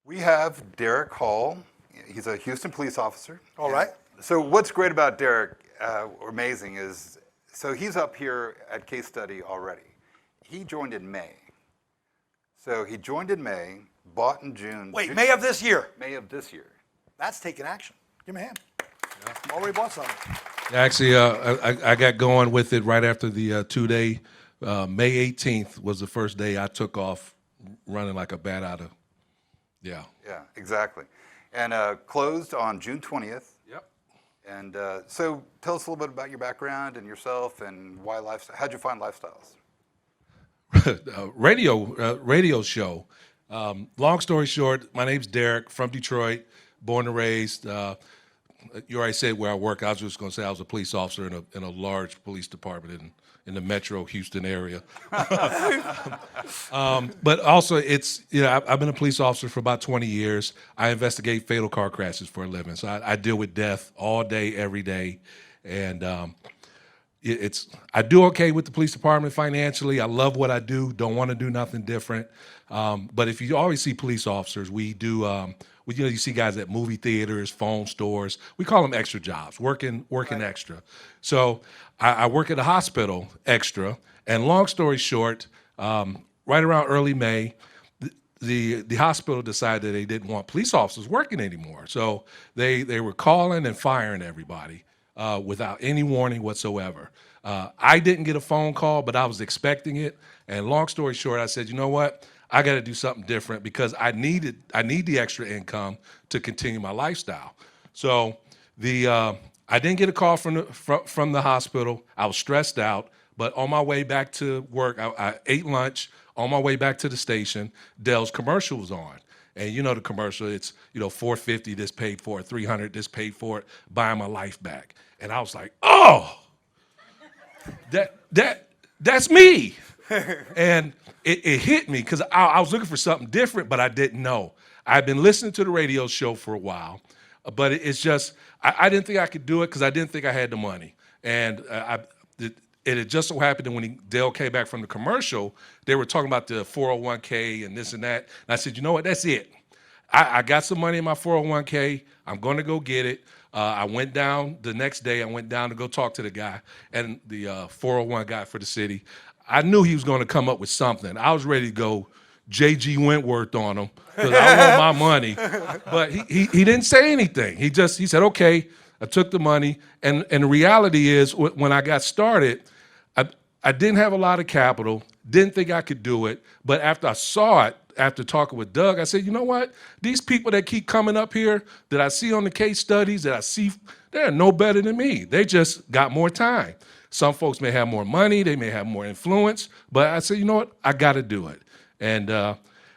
We have Derrick Hall. He's a Houston police officer. All right. So what's great about Derrick, or amazing, is so he's up here at case study already. He joined in May. So he joined in May, bought in June. Wait, May of this year? May of this year. That's taking action. Give me a hand. Already bought something. Actually, I got going with it right after the 2-day. May 18th was the first day I took off running like a bat out of. Yeah. Yeah, exactly. And closed on June 20th. Yep. And so tell us a little bit about your background and yourself and why lifestyle. How'd you find lifestyles? Radio show. Long story short, my name's Derrick, from Detroit, born and raised. You already said where I work. I was just going to say I was a police officer in a large police department in the metro Houston area. But also, I've been a police officer for about 20 years. I investigate fatal car crashes for a living. So I deal with death all day, every day. And I do okay with the police department financially. I love what I do, don't want to do nothing different. But if you always see police officers, we do, you see guys at movie theaters, phone stores. We call them extra jobs, working right. Extra. So I work at a hospital extra. And long story short, right around early May, the hospital decided they didn't want police officers working anymore. So they were calling and firing everybody without any warning whatsoever. I didn't get a phone call, but I was expecting it. And long story short, I said, you know what? I got to do something different because I need the extra income to continue my lifestyle. So I didn't get a call from the hospital. I was stressed out, but on my way back to work, I ate lunch. On my way back to the station, Dell's commercial was on. And you know the commercial, it's $450 this paid for it, $300 this paid for it, buying my life back. And I was like, oh, that's me. And it hit me because I was looking for something different, but I didn't know. I've been listening to the radio show for a while, but it's just, I didn't think I could do it because I didn't think I had the money. And it just so happened that when Dell came back from the commercial, they were talking about the 401k and this and that. And I said, you know what, that's it. I got some money in my 401k. I'm going to go get it. I went down the next day. I went down to go talk to the guy and the 401 guy for the city. I knew he was going to come up with something. I was ready to go J.G. Wentworth on him because I want my money. But he didn't say anything. He said, okay, I took the money. And the reality is when I got started, I didn't have a lot of capital, didn't think I could do it. But after I saw it, after talking with Doug, I said, you know what? These people that keep coming up here that I see on the case studies, that I see, they're no better than me. They just got more time. Some folks may have more money, they may have more influence, but I said, you know what? I got to do it. And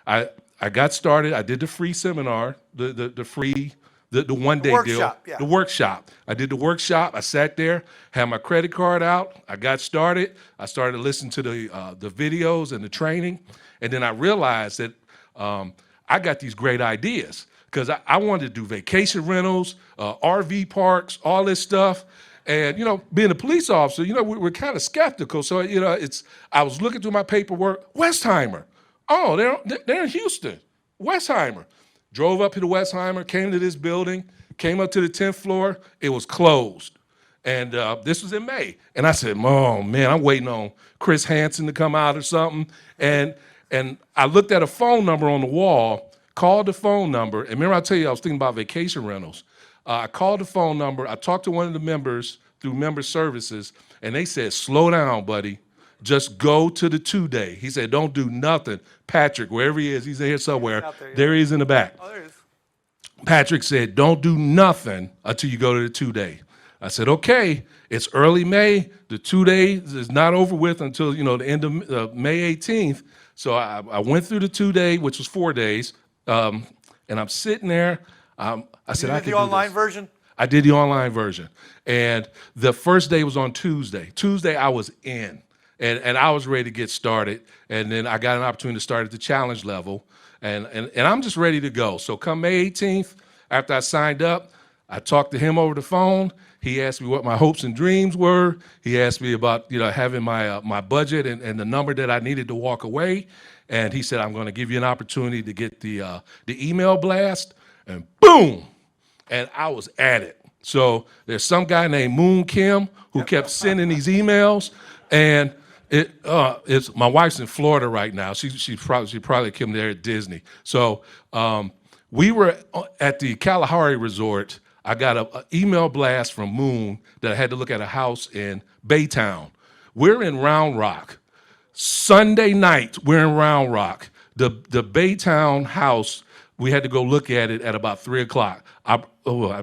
I got started. I did the free seminar, the free, the one-day deal. Yeah. The workshop. I did the workshop. I sat there, had my credit card out. I got started. I started listening to the videos and the training. And then I realized that I got these great ideas because I wanted to do vacation rentals, RV parks, all this stuff. And, being a police officer, we're kind of skeptical. So, I was looking through my paperwork, Westheimer. Oh, they're in Houston, Westheimer. Drove up to the Westheimer, came to this building, came up to the 10th floor. It was closed. And this was in May. And I said, oh, man, I'm waiting on Chris Hansen to come out or something. And I looked at a phone number on the wall, called the phone number. And remember I tell you I was thinking about vacation rentals. I called the phone number. I talked to one of the members through member services, and they said, slow down, buddy. Just go to the 2-day. He said, don't do nothing. Patrick, wherever he is, he's here somewhere. There he is in the back. Oh, there he is. Patrick said, don't do nothing until you go to the 2-day. I said, okay, it's early May. The 2 days is not over with until, the end of May 18th. So I went through the 2-day, which was 4 days, and I'm sitting there. I said, I can do this. You did the online version? I did the online version. And the first day was on Tuesday. Tuesday, I was in. And I was ready to get started. And then I got an opportunity to start at the challenge level. And I'm just ready to go. So come May 18th, after I signed up, I talked to him over the phone. He asked me what my hopes and dreams were. He asked me about having my budget and the number that I needed to walk away. And he said, I'm going to give you an opportunity to get the email blast. And boom, and I was at it. So there's some guy named Moon Kim who kept sending these emails, and it's my wife's in Florida right now. She probably came there at Disney. So we were at the Kalahari Resort. I got an email blast from Moon that I had to look at a house in Baytown. We're in Round Rock. Sunday night, we're in Round Rock. The Baytown house, we had to go look at it at about 3 o'clock. I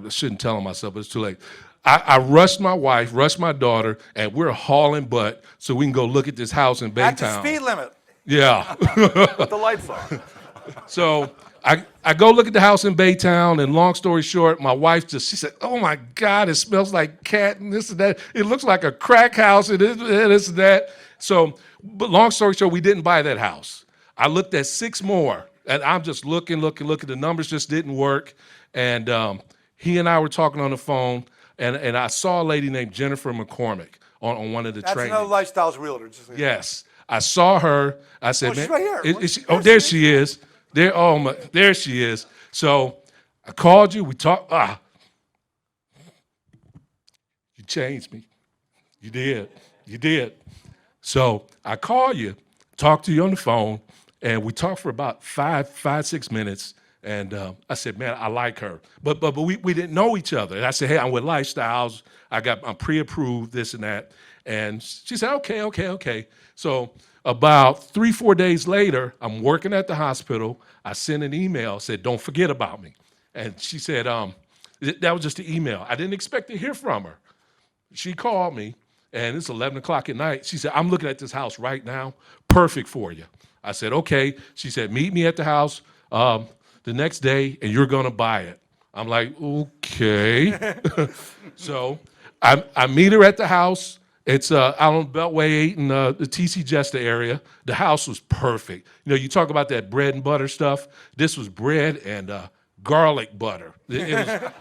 shouldn't tell myself, but it's too late. I rushed my wife, rushed my daughter, and we're hauling butt so we can go look at this house in Baytown. At the speed limit. Yeah. With the lights on. So I go look at the house in Baytown, and long story short, my wife she said, oh my God, it smells like cat and this and that. It looks like a crack house and this and that. So, but long story short, we didn't buy that house. I looked at 6 more, and I'm just looking. The numbers just didn't work. And he and I were talking on the phone, and I saw a lady named Jennifer McCormick on one of the trainings. That's another lifestyles realtor. Yes. I saw her. I said, she's man, right here. there she is. There she is. So I called you. We talked. You changed me. You did. So I called you, talked to you on the phone, and we talked for about 6 minutes. And I said, man, I like her. But we didn't know each other. And I said, hey, I'm with Lifestyles. I'm pre-approved, this and that. And she said, okay. So about 3-4 days later, I'm working at the hospital. I sent an email, said, don't forget about me. And she said, that was just the email. I didn't expect to hear from her. She called me, and it's 11 o'clock at night. She said, I'm looking at this house right now. Perfect for you. I said, okay. She said, meet me at the house the next day, and you're going to buy it. I'm like, okay. So I meet her at the house. It's out on Beltway 8 in the TC Jester area. The house was perfect. You talk about that bread and butter stuff. This was bread and garlic butter. It was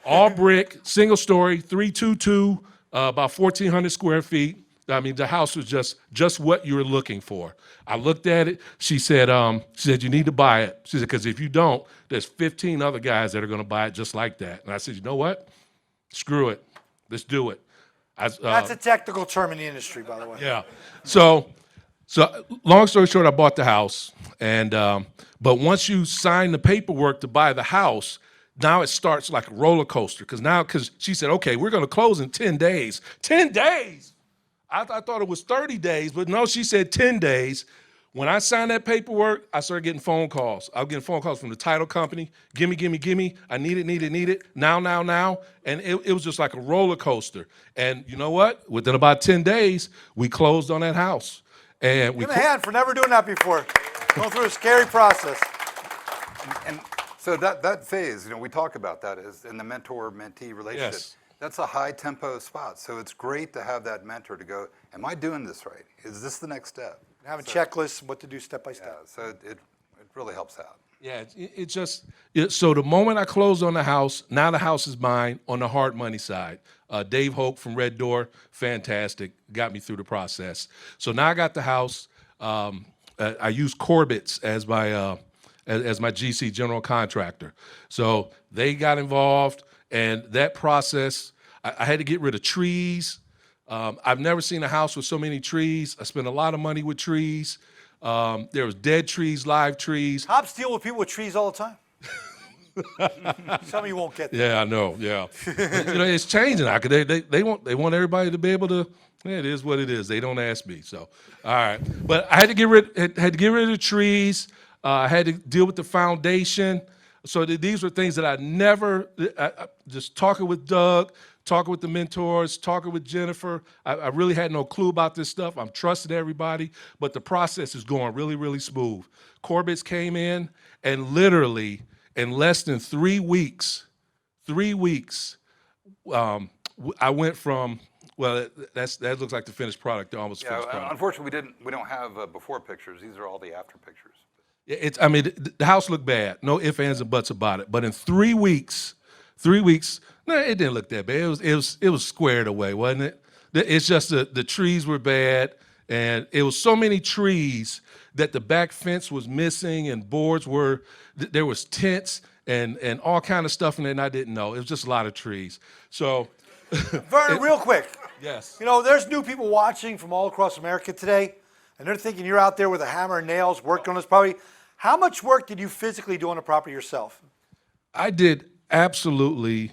all brick, single story, 322, about 1,400 square feet. I mean, the house was just what you were looking for. I looked at it. She said, you need to buy it. She said, because if you don't, there's 15 other guys that are going to buy it just like that. And I said, you know what? Screw it. Let's do it. That's a technical term in the industry, by the way. Yeah. So long story short, I bought the house. And but once you sign the paperwork to buy the house, now it starts like a roller coaster. Because she said, okay, we're going to close in 10 days. 10 days? I thought it was 30 days, but no, she said 10 days. When I signed that paperwork, I started getting phone calls. I was getting phone calls from the title company. Gimme. I need it. Now. And it was just like a roller coaster. And you know what? Within about 10 days, we closed on that house. And Give him a hand for never doing that before. Going through a scary process. And so that phase, we talk about that as in the mentor-mentee relationship. Yes. That's a high tempo spot. So it's great to have that mentor to go, am I doing this right? Is this the next step? Having checklists, what to do step by step. Yeah, so it really helps out. Yeah, so the moment I closed on the house, now the house is mine on the hard money side. Dave Hoke from Red Door, fantastic, got me through the process. So now I got the house. I use Corbett's as my GC, general contractor. So they got involved, and that process, I had to get rid of trees. I've never seen a house with so many trees. I spent a lot of money with trees. There was dead trees, live trees. Cops deal with people with trees all the time. Some of you won't get that. Yeah, I know. Yeah, it's changing now. 'Cause they want everybody to be able to. Yeah, it is what it is. They don't ask me. So, all right. But I had to get rid of the trees. I had to deal with the foundation. So these were things that I never. Just talking with Doug. Talking with the mentors, talking with Jennifer. I really had no clue about this stuff. I'm trusting everybody, but the process is going really, really smooth. Corbett's came in, and literally in less than 3 weeks, I went from, well, that looks like the finished product, the almost finished product. Unfortunately, we don't have before pictures. These are all the after pictures. The house looked bad. No ifs, ands, and buts about it. But in 3 weeks, 3 weeks. No, it didn't look that bad. It was squared away, wasn't it? It's just the trees were bad, and it was so many trees that the back fence was missing, and boards were. There was tents and all kind of stuff in there, and I didn't know. It was just a lot of trees. So, Vernon, real quick. yes. You know, there's new people watching from all across America today, and they're thinking you're out there with a hammer and nails working on this property. How much work did you physically do on the property yourself? I did absolutely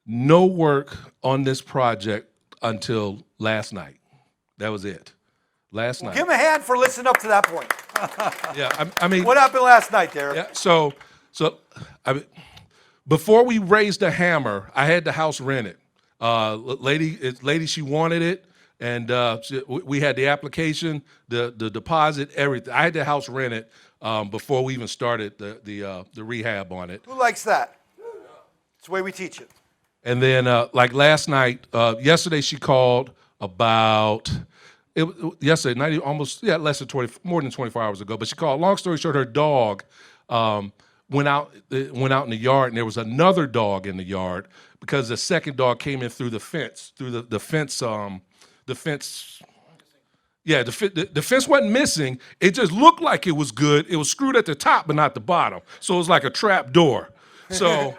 no work on this project until last night. That was it. Last night. Give him a hand for listening up to that point. Yeah, I mean. What happened last night, Derrick? Yeah, so I mean, before we raised the hammer, I had the house rented. Lady, she wanted it, and we had the application, the deposit, everything. I had the house rented before we even started the rehab on it. Who likes that? It's the way we teach it. And then, like last night, yesterday she called about. Yesterday night, less than more than 24 hours ago. But she called. Long story short, her dog went out in the yard, and there was another dog in the yard because the second dog came in through the fence, the fence. Yeah, the fence wasn't missing. It just looked like it was good. It was screwed at the top, but not the bottom. So it was like a trap door. So.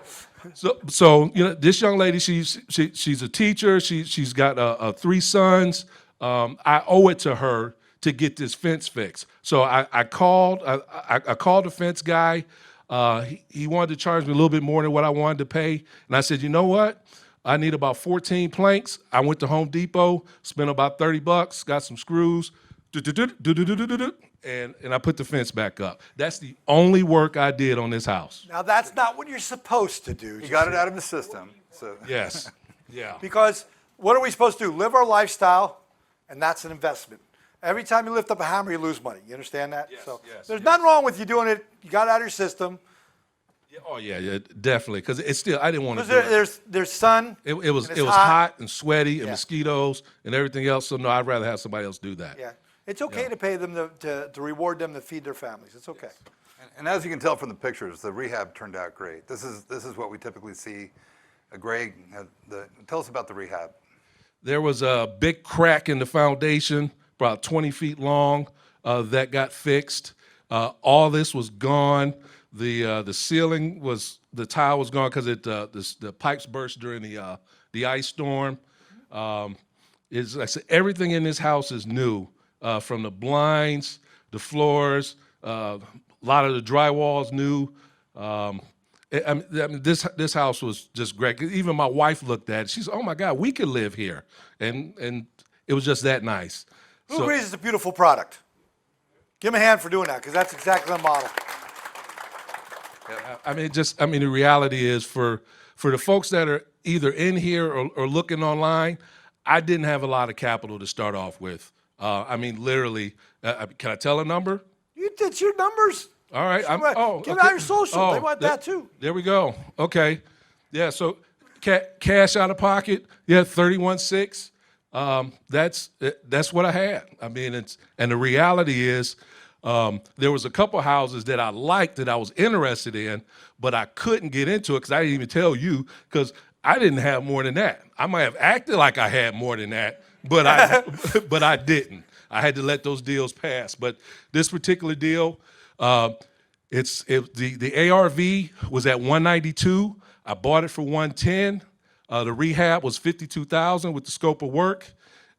So this young lady, she's a teacher. She's got 3 sons. I owe it to her to get this fence fixed. So I called the fence guy. He wanted to charge me a little bit more than what I wanted to pay, and I said, you know what? I need about 14 planks. I went to Home Depot, spent about $30, got some screws, and I put the fence back up. That's the only work I did on this house. Now, that's not what you're supposed to do. You got it out of the system. So Yes. Yeah. Because what are we supposed to do? Live our lifestyle, and that's an investment. Every time you lift up a hammer, you lose money. You understand that? Yes, yes, there's yes. nothing wrong with you doing it. You got it out of your system. Oh yeah, definitely. Because it's still, I didn't want to do There's sun. it. It was and it's hot and sweaty and Yeah. mosquitoes and everything else. So no, I'd rather have somebody else do that. Yeah. It's okay to pay them to reward them to feed their families. It's okay. and as you can tell from the pictures, the rehab turned out great. This is what we typically see. Greg, tell us about the rehab. There was a big crack in the foundation, about 20 feet long, that got fixed. All this was gone. The ceiling was, the tile was gone because the pipes burst during the ice storm. Like I said, everything in this house is new, from the blinds, the floors, a lot of the drywall's new. I mean, this house was just great. Even my wife looked at it. She's, oh my God, we could live here, and it was just that nice. Who agrees it's a beautiful product? Give him a hand for doing that, because that's exactly the model. I mean, the reality is for the folks that are either in here or looking online, I didn't have a lot of capital to start off with. I mean, literally, can I tell a number? It's your numbers. All right. Give out your social. They want that too. There we go. Okay. Yeah. So cash out of pocket. Yeah. 31.6. That's what I had. I mean, and the reality is, there was a couple houses that I liked that I was interested in, but I couldn't get into it because I didn't even tell you because I didn't have more than that. I might have acted like I had more than that, but I didn't. I had to let those deals pass. But this particular deal, the ARV was at 192. I bought it for 110. The rehab was 52,000 with the scope of work,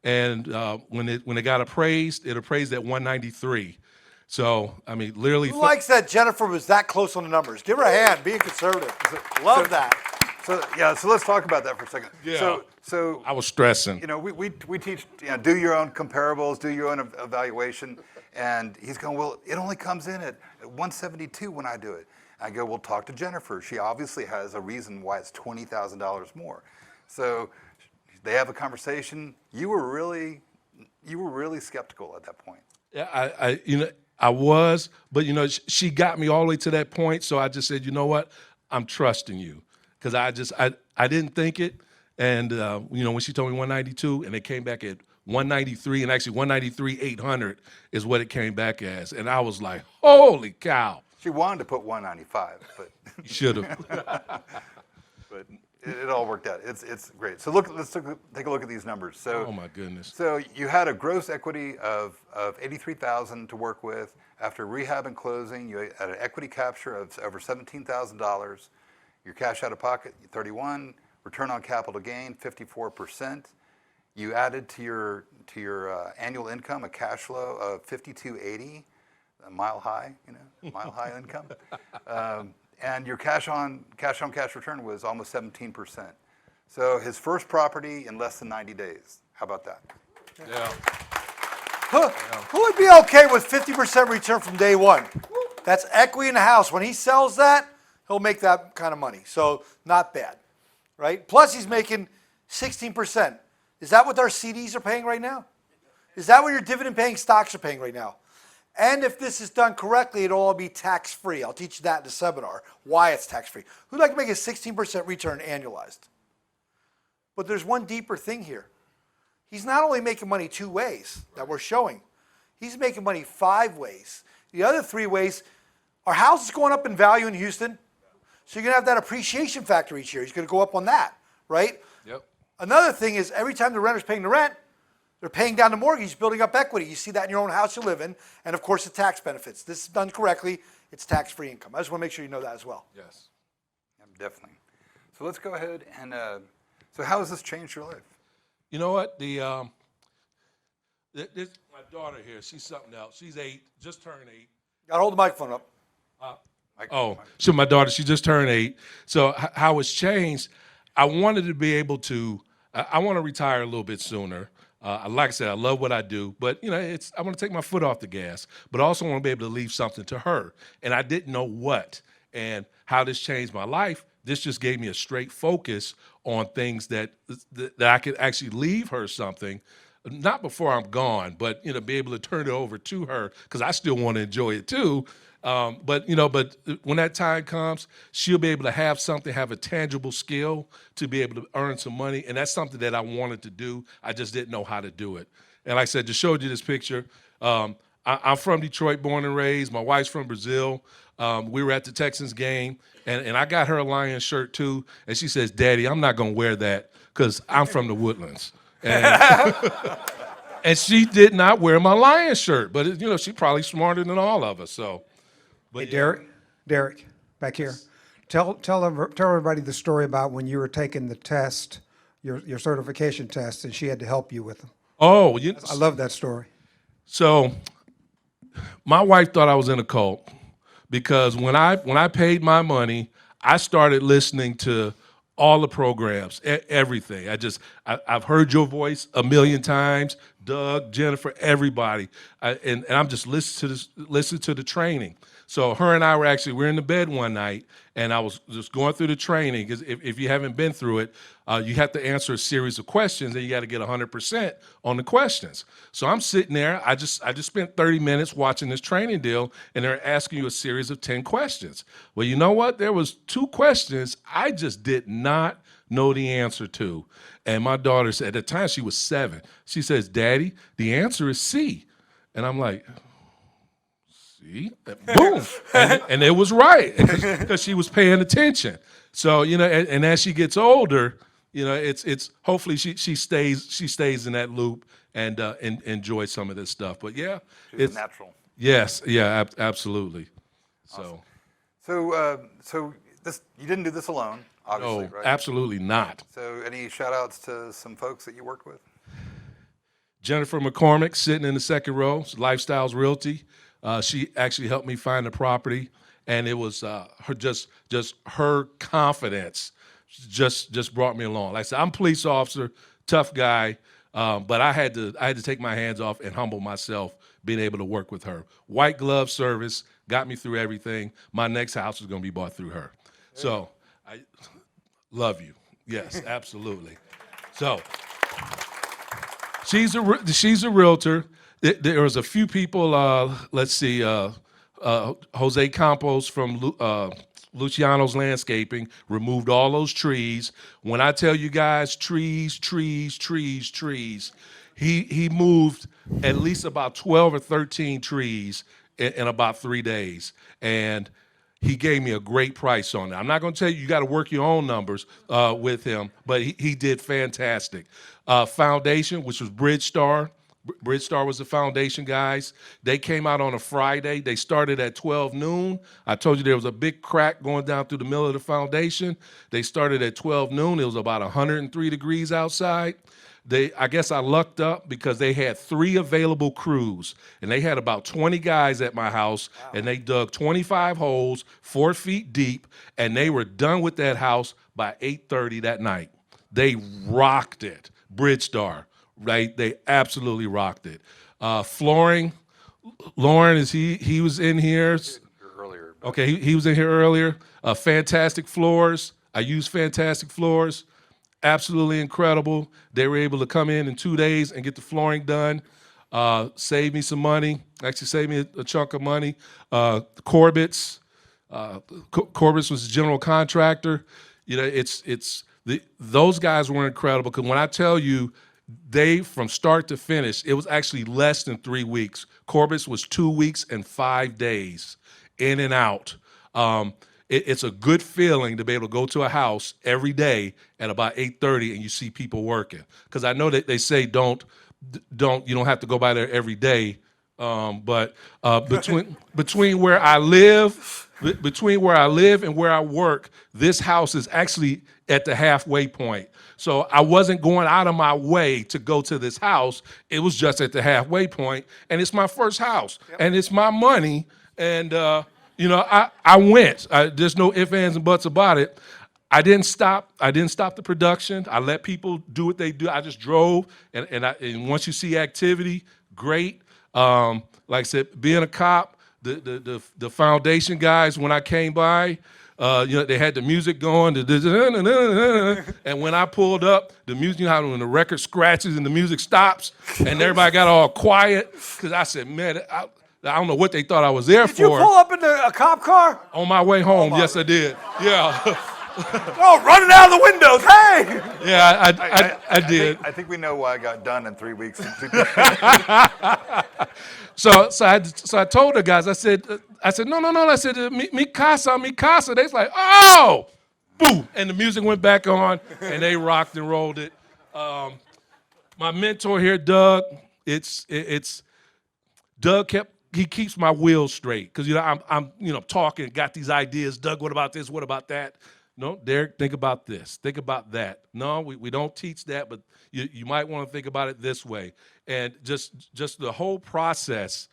and when it got appraised, it appraised at 193. So I mean, literally. Who likes that Jennifer was that close on the numbers? Give her a hand. Being conservative. Love that. So let's talk about that for a second. Yeah. So I was stressing. you know, we teach, do your own comparables, do your own evaluation, and he's going, well, it only comes in at 172 when I do it. I go, well, talk to Jennifer. She obviously has a reason why it's $20,000 more. So they have a conversation. You were really skeptical at that point. Yeah, I was, but she got me all the way to that point. So I just said, you know what, I'm trusting you, because I didn't think it, and when she told me 192, and it came back at 193, and actually 193,800 is what it came back as, and I was like, holy cow. She wanted to put 195, but You should have. but it all worked out. It's great. So take a look at these numbers. So Oh my goodness. so you had a gross equity of 83,000 to work with. After rehab and closing, you had an equity capture of over $17,000. Your cash out of pocket 31. Return on capital gain 54%. You added to your annual income a cash flow of 5280, a mile high, mile high income. And your cash on cash return was almost 17%. So his first property in less than 90 days. How about that? Yeah. Who would be okay with 50% return from day one? That's equity in the house. When he sells that, he'll make that kind of money. So not bad, right? Plus he's making 16%. Is that what our CDs are paying right now? Is that what your dividend-paying stocks are paying right now? And if this is done correctly, it'll all be tax-free. I'll teach you that in the seminar, why it's tax-free. Who'd like to make a 16% return annualized? But there's one deeper thing here. He's not only making money 2 ways that we're showing. He's making money 5 ways. The other 3 ways, our house is going up in value in Houston, so you're going to have that appreciation factor each year. He's going to go up on that, right? Yep. Another thing is every time the renter's paying the rent, they're paying down the mortgage, building up equity. You see that in your own house you live in, and of course the tax benefits. This is done correctly. It's tax-free income. I just want to make sure you know that as well. Yes. Definitely. So let's go ahead and, so how has this changed your life? You know what? My daughter here, she's something else. She's 8, just turned 8. Got to hold the microphone up. So my daughter, she just turned 8. So how it's changed, I wanted to be able to, I want to retire a little bit sooner. Like I said, I love what I do, but I want to take my foot off the gas, but I also want to be able to leave something to her. And I didn't know what and how this changed my life. This just gave me a straight focus on things that I could actually leave her something, not before I'm gone, but be able to turn it over to her because I still want to enjoy it too. But when that time comes, she'll be able to have something, have a tangible skill to be able to earn some money. And that's something that I wanted to do. I just didn't know how to do it. And like I said, just showed you this picture. I'm from Detroit, born and raised. My wife's from Brazil. We were at the Texans game, and I got her a Lions shirt too. And she says, "Daddy, I'm not going to wear that because I'm from the Woodlands." And, and she did not wear my Lions shirt. But, she's probably smarter than all of us. So. Hey, Derrick, back here. Tell everybody the story about when you were taking the test, your certification test, and she had to help you with them. Oh, I love that story. So, my wife thought I was in a cult because when I paid my money, I started listening to all the programs, everything. I've heard your voice a million times, Doug, Jennifer, everybody, and I'm just listening to the training. So her and I we're in the bed one night, and I was just going through the training. Because if you haven't been through it, you have to answer a series of questions, and you got to get 100% on the questions. So I'm sitting there. I just spent 30 minutes watching this training deal, and they're asking you a series of 10 questions. Well, you know what? There was 2 questions I just did not know the answer to. And my daughter said, at the time she was 7, she says, "Daddy, the answer is C." And I'm like, see, boom, and it was right because she was paying attention. So and as she gets older, it's hopefully she stays in that loop and enjoys some of this stuff. But yeah, She's natural. Yes, yeah, absolutely. Awesome. So this you didn't do this alone, obviously, No, right? absolutely not. So any shout outs to some folks that you worked with? Jennifer McCormick sitting in the second row, Lifestyles Realty. She actually helped me find the property, and it was her confidence just brought me along. Like I said, I'm a police officer, tough guy, but I had to take my hands off and humble myself being able to work with her. White glove service got me through everything. My next house is going to be bought through her. So I love you. Yes, absolutely. So she's a realtor. There was a few people, let's see, Jose Campos from Luciano's Landscaping removed all those trees. When I tell you guys, trees, he moved at least about 12 or 13 trees in about 3 days. And he gave me a great price on it. I'm not going to tell you got to work your own numbers with him, but he did fantastic. Foundation, which was Bridgestar. Bridgestar was the foundation guys. They came out on a Friday. They started at 12 noon. I told you there was a big crack going down through the middle of the foundation. They started at 12 noon. It was about 103 degrees outside. I guess I lucked up because they had 3 available crews, and they had about 20 guys at my house, and they dug 25 holes, 4 feet deep, and they were done with that house by 8:30 that night. They rocked it. Bridgestar, right? They absolutely rocked it. Flooring, Lauren, he was in here. Earlier. Okay, he was in here earlier. Fantastic floors. I use fantastic floors. Absolutely incredible. They were able to come in 2 days and get the flooring done. Saved me some money. Actually saved me a chunk of money. Corbett's. Corbett's was the general contractor. You know, those guys were incredible because when I tell you, they from start to finish, it was actually less than 3 weeks. Corbett's was 2 weeks and 5 days, in and out. It's a good feeling to be able to go to a house every day at about 8:30 and you see people working. Because I know that they say you don't have to go by there every day. But between where I live and where I work, this house is actually at the halfway point. So I wasn't going out of my way to go to this house. It was just at the halfway point, and it's my first house, and it's my money, and I went. There's no ifs, ands, and buts about it. I didn't stop the production. I let people do what they do. I just drove, and once you see activity, great. Like I said, being a cop, the foundation guys, when I came by, they had the music going, and when I pulled up, the music, when the record scratches and the music stops, and everybody got all quiet, because I said, man, I don't know what they thought I was there for. Did you pull up in a cop car? On my way home, yes, I did. Yeah. Oh, running out of the windows, hey! Yeah, I did. I think we know why I got done in 3 weeks. So I told the guys, I said, no. I said, mi casa. They was like, oh, boom, and the music went back on, and they rocked and rolled it. My mentor here, Doug, Doug keeps my wheels straight because I'm talking, got these ideas. Doug, what about this? What about that? No, Derrick, think about this. Think about that. No, we don't teach that, but you might want to think about it this way. And just the whole process,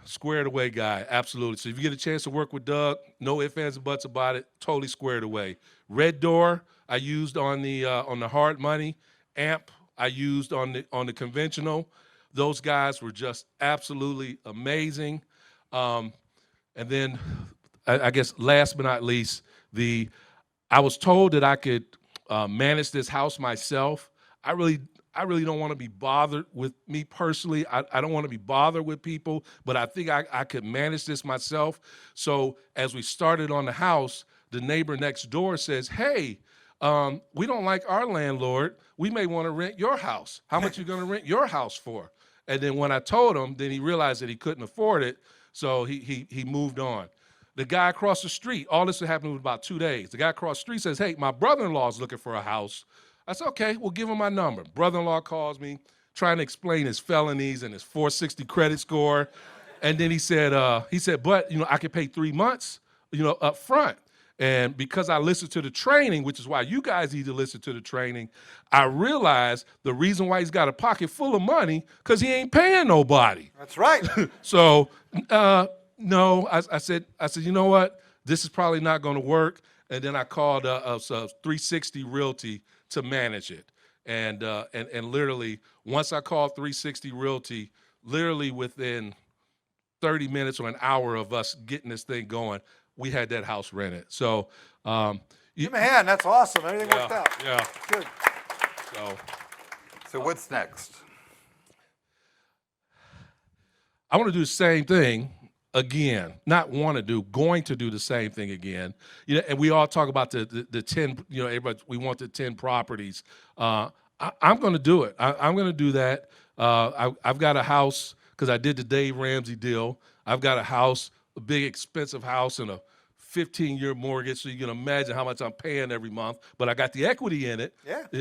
squared away guy, absolutely. So if you get a chance to work with Doug, no ifs, ands, and buts about it, totally squared away. Red Door I used on the hard money. Amp I used on the conventional. Those guys were just absolutely amazing. And then I guess last but not least, I was told that I could manage this house myself. I really don't want to be bothered with me personally. I don't want to be bothered with people, but I think I could manage this myself. So as we started on the house, the neighbor next door says, hey, we don't like our landlord. We may want to rent your house. How much you going to rent your house for? And then when I told him, then he realized that he couldn't afford it, so he moved on. The guy across the street, all this happened in about 2 days. The guy across the street says, hey, my brother-in-law is looking for a house. I said, okay, we'll give him my number. Brother-in-law calls me, trying to explain his felonies and his 460 credit score. And then he said, but, I could pay 3 months, up front. And because I listened to the training, which is why you guys need to listen to the training, I realized the reason why he's got a pocket full of money, because he ain't paying nobody. That's right. So, no, I said, you know what? This is probably not going to work. And then I called 360 Realty to manage it. And literally, once I called 360 Realty, literally within 30 minutes or an hour of us getting this thing going, we had that house rented. So, Give him a hand. That's awesome. Everything worked out. Yeah. Good. So what's next? I want to do the same thing again. Not want to do, going to do the same thing again. And we all talk about the 10. Everybody, we want the 10 properties. I'm going to do it. I'm going to do that. I've got a house because I did the Dave Ramsey deal. I've got a house big expensive house and a 15-year mortgage, so you can imagine how much I'm paying every month. But I got the equity in it,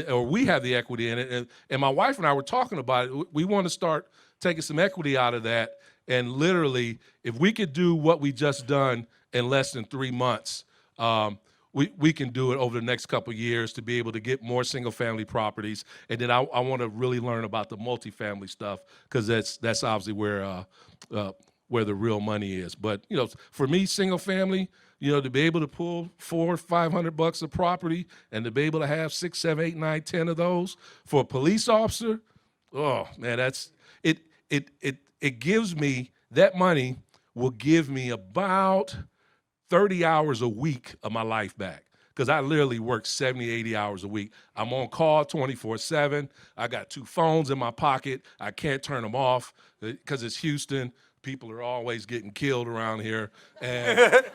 or we have the equity in it. And my wife and I were talking about it. We want to start taking some equity out of that. And literally, if we could do what we just done in less than 3 months, we can do it over the next couple of years to be able to get more single-family properties. And then I want to really learn about the multifamily stuff, because that's obviously where the real money is. But for me, single-family, to be able to pull $400-500 a property and to be able to have 6, 7, 8, 9, 10 of those for a police officer, oh man, that's it. It gives me that money will give me about 30 hours a week of my life back, because I literally work 70, 80 hours a week. I'm on call 24/7. I got 2 phones in my pocket. I can't turn them off because it's Houston. People are always getting killed around here, and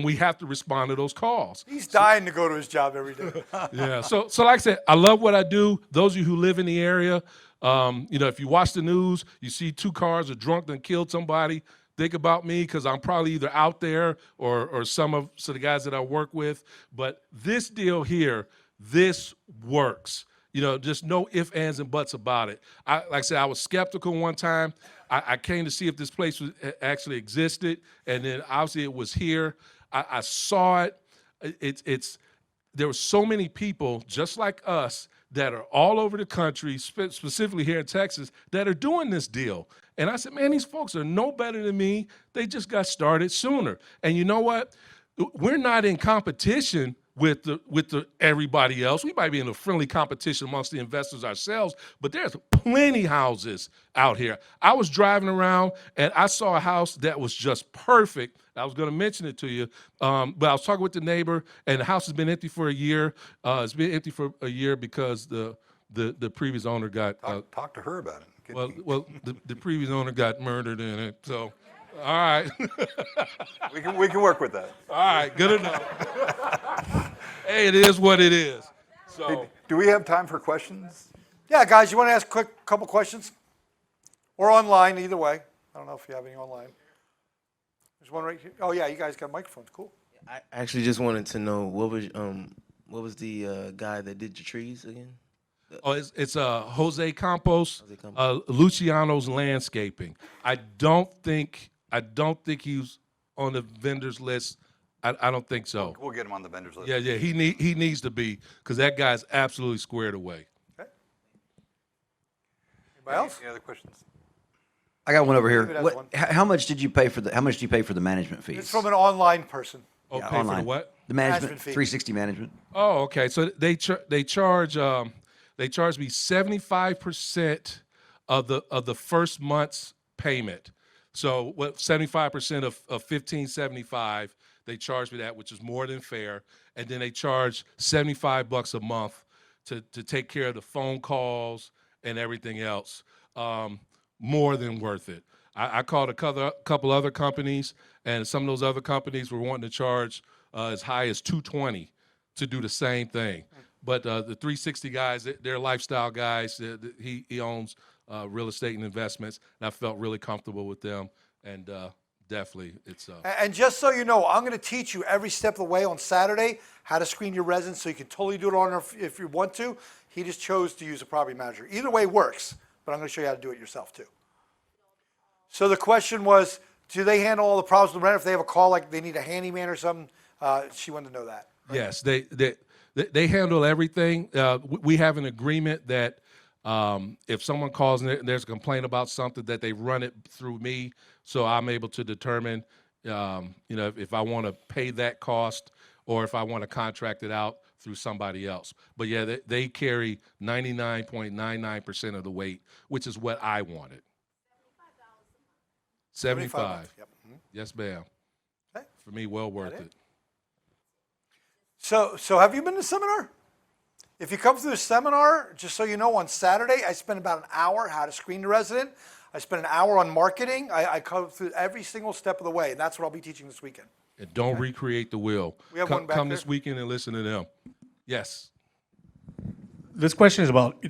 we have to respond to those calls. He's dying to go to his job every day. Yeah. So like I said, I love what I do. Those of you who live in the area, if you watch the news, you see 2 cars are drunk and killed somebody. Think about me, because I'm probably either out there or some of the guys that I work with. But this deal here, this works. Just no ifs, ands, and buts about it. Like I said, I was skeptical one time. I came to see if this place actually existed, and then obviously it was here. I saw it. There were so many people just like us that are all over the country, specifically here in Texas, that are doing this deal. And I said, man, these folks are no better than me. They just got started sooner. And you know what? We're not in competition with the everybody else. We might be in a friendly competition amongst the investors ourselves, but there's plenty houses out here. I was driving around and I saw a house that was just perfect. I was going to mention it to you, but I was talking with the neighbor, and the house has been empty for a year. It's been empty for a year because the previous owner got talk to her about it. the previous owner got murdered in it. So, all right. we can work with that. All right, good enough. Hey, it is what it is. So, Hey, do we have time for questions? Yeah, guys, you want to ask a couple questions? Or online, either way. I don't know if you have any online. There's one right here. Oh, yeah, you guys got microphones. Cool. I actually just wanted to know what was the guy that did your trees again? it's Jose Campos, Jose Campos. Luciano's Landscaping. I don't think he was on the vendors list. I don't think so. We'll get him on the vendors list. Yeah, he needs to be, because that guy's absolutely squared away. Okay. Anybody else? Any other questions? I got one over here. David has one. How much did you pay for the management fees? It's from an online person. Oh, Yeah, pay for the online. what? The Management management, fee. 360 management. Oh, okay. So they charge me 75% of the first month's payment. So what 75% of $1,575, they charge me that, which is more than fair. And then they charge $75 a month to take care of the phone calls and everything else. More than worth it. I called a couple other companies, and some of those other companies were wanting to charge as high as $220 to do the same thing. But the 360 guys, they're lifestyle guys. He owns real estate and investments, and I felt really comfortable with them. And definitely, it's. And just so you know, I'm going to teach you every step of the way on Saturday how to screen your residence, so you can totally do it on if you want to. He just chose to use a property manager. Either way works, but I'm going to show you how to do it yourself too. So the question was, do they handle all the problems with the renter if they have a call, like they need a handyman or something? She wanted to know that. Right? Yes, they handle everything. We have an agreement that if someone calls and there's a complaint about something, that they run it through me, so I'm able to determine, if I want to pay that cost or if I want to contract it out through somebody else. But yeah, they carry 99.99% of the weight, which is what I wanted. $75. Yep. Mhm. Yes, ma'am. Okay. For me, well worth it. So have you been to the seminar? If you come through the seminar, just so you know, on Saturday, I spent about an hour how to screen the resident. I spent an hour on marketing. I covered through every single step of the way, and that's what I'll be teaching this weekend. And don't recreate the wheel. We have one back come there. this weekend and listen to them. Yes. This question is about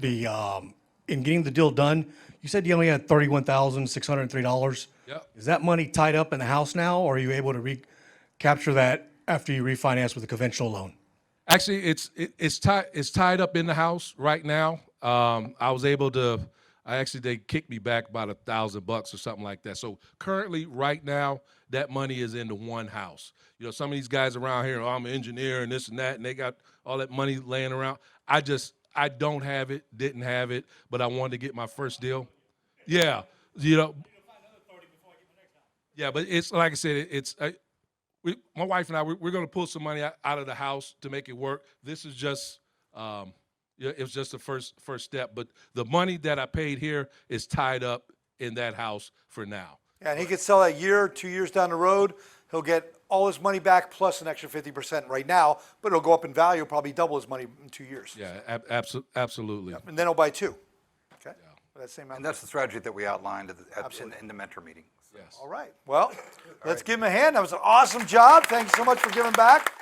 in getting the deal done, you said you only had $31,603. Yep. Is that money tied up in the house now, or are you able to recapture that after you refinance with a conventional loan? Actually, it's tied up in the house right now. I was able to. They kicked me back about $1,000 or something like that. So currently, right now, that money is in the one house. You know, some of these guys around here, oh, I'm an engineer and this and that, and they got all that money laying around. I don't have it, didn't have it, but I wanted to get my first deal. Yeah, you know. Yeah, but it's like I said, my wife and I, we're going to pull some money out of the house to make it work. This is just, it was just the first step. But the money that I paid here is tied up in that house for now. Yeah, and he could sell that year, 2 years down the road. He'll get all his money back plus an extra 50% right now, but it'll go up in value, probably double his money in 2 years. Yeah, absolutely. Yep. And then he'll buy two. Okay. Yeah. For that same amount. And that's the strategy that we outlined in the mentor meeting. Yes. All right. Well, let's give him a hand. That was an awesome job. Thanks so much for giving back.